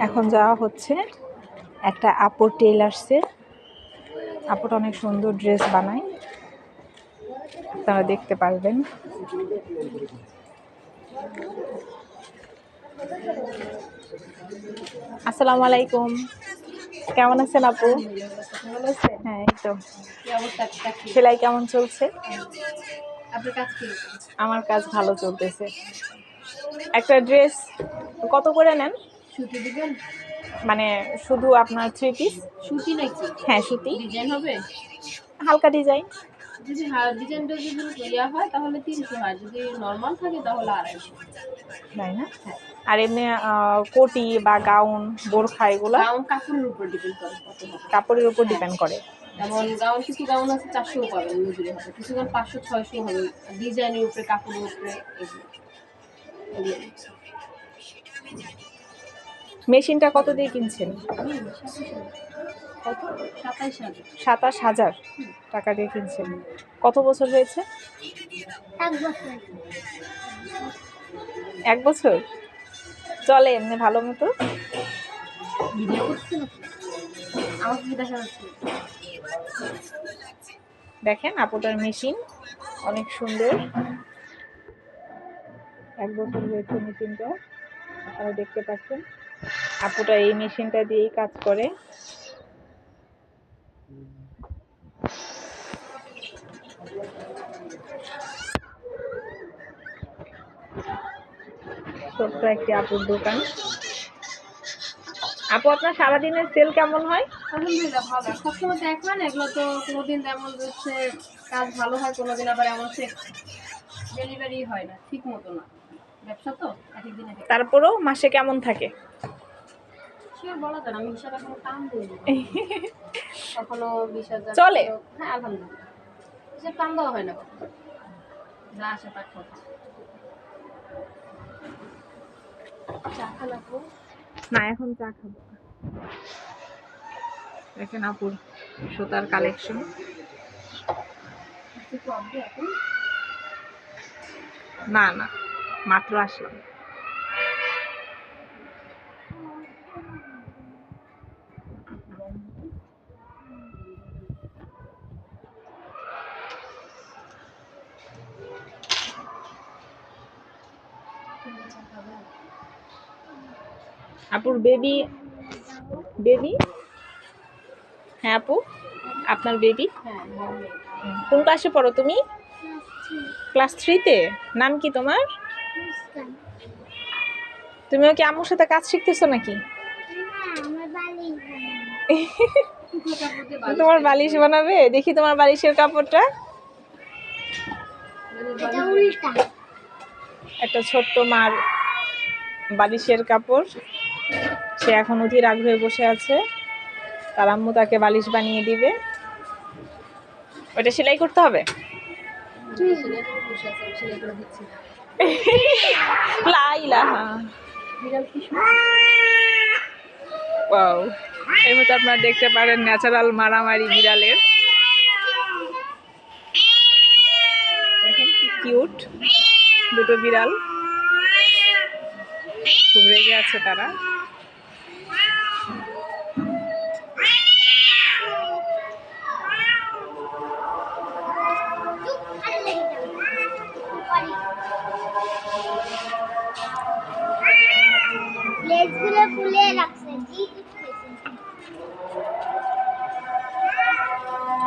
এখন যাওয়া হচ্ছে একটা আপুর টেইলার্সে। আপুটা অনেক সুন্দর ড্রেস বানায়, আপনারা দেখতে পারবেন। আসসালামু আলাইকুম, কেমন আছেন আপু? হ্যাঁ, এই তো। সেলাই কেমন চলছে? আমার কাজ ভালো চলতেছে। একটা ড্রেস কত করে নেন? সুতি দিবেন? মানে শুধু আপনার 3 পিস? সুতি নাকি? হ্যাঁ, সুতি। ডিজাইন হবে? হালকা ডিজাইন। যদি ডিজাইনটা যদি ইয়া হয় তাহলে 300 হয়, যদি নরমাল থাকে তাহলে 250। তাই না? আর এমনি কোটি বা গাউন, বোরখা এগুলো গাউন কাপড়ের উপর ডিপেন্ড করে কত হবে। কাপড়ের উপর ডিপেন্ড করে। যেমন গাউন, কিছু গাউন আছে 400 পাবেন মজুরি হবে, কিছু গাউন 500-600 হবে, ডিজাইনের উপরে, কাপড়ের উপরে এগুলো। মেশিনটা কত দিয়ে কিনছেন? কত? 27,000। 27,000 টাকা দিয়ে কিনছেন। কত বছর হয়েছে? 1 বছর। 1 বছর চলে এমনি ভালো মতো? ভিডিও করছেন আমার কি দেখা যাচ্ছে? দেখেন আপুটার মেশিন অনেক সুন্দর। 1 বছর হয়েছে মেশিনটা, আপনারা দেখতে পাচ্ছেন। আপুটা এই মেশিনটা দিয়েই কাজ করে। ছোট্ট একটি আপুর দোকান। আপু, আপনার সারাদিনের সেল কেমন হয়? আলহামদুলিল্লাহ ভালো। সবসময় তো এক হয় না, এগুলো তো কোনোদিন যেমন হচ্ছে কাজ ভালো হয়, কোনোদিন আবার এমন হচ্ছে ডেলিভারি হয় না, ঠিক মতো না। ব্যবসা তো একদিন এক। তারপরেও মাসে কেমন থাকে? শিওর বলা যায় না, আমি হিসাব এখনো টান দিইনি। কখনো 20,000 চলে। হ্যাঁ আলহামদুলিল্লাহ, হিসাব টান দেওয়া হয় না কখনো, যা আসে তা খরচ। চা খান আপু? না, এখন চা খাবো না। দেখেন আপুর সুতার কালেকশন। না না, মাত্র আসলাম। আপুর বেবি বেবি হ্যাঁ আপু, আপনার বেবি হ্যাঁ। কোন ক্লাসে পড়ো তুমি? ক্লাস 3-তে। নাম কি তোমার? তুমিও কি আম্মুর সাথে কাজ শিখতেছো নাকি? তোমার বালিশ বানাবে? দেখি তোমার বালিশের কাপড়টা। একটা ছোট্ট মার বালিশের কাপড়। সে এখন অধীর আগ্রহে বসে আছে, তার আম্মু তাকে বালিশ বানিয়ে দিবে। ওটা সেলাই করতে হবে। লা ইলাহা। ওয়াও, এর মধ্যে আপনারা দেখতে পারেন ন্যাচারাল মারামারি বিড়ালের। দেখেন কি কিউট দুটো বিড়াল, খুব রেগে আছে তারা। লেজগুলো ফুলে রাখছে।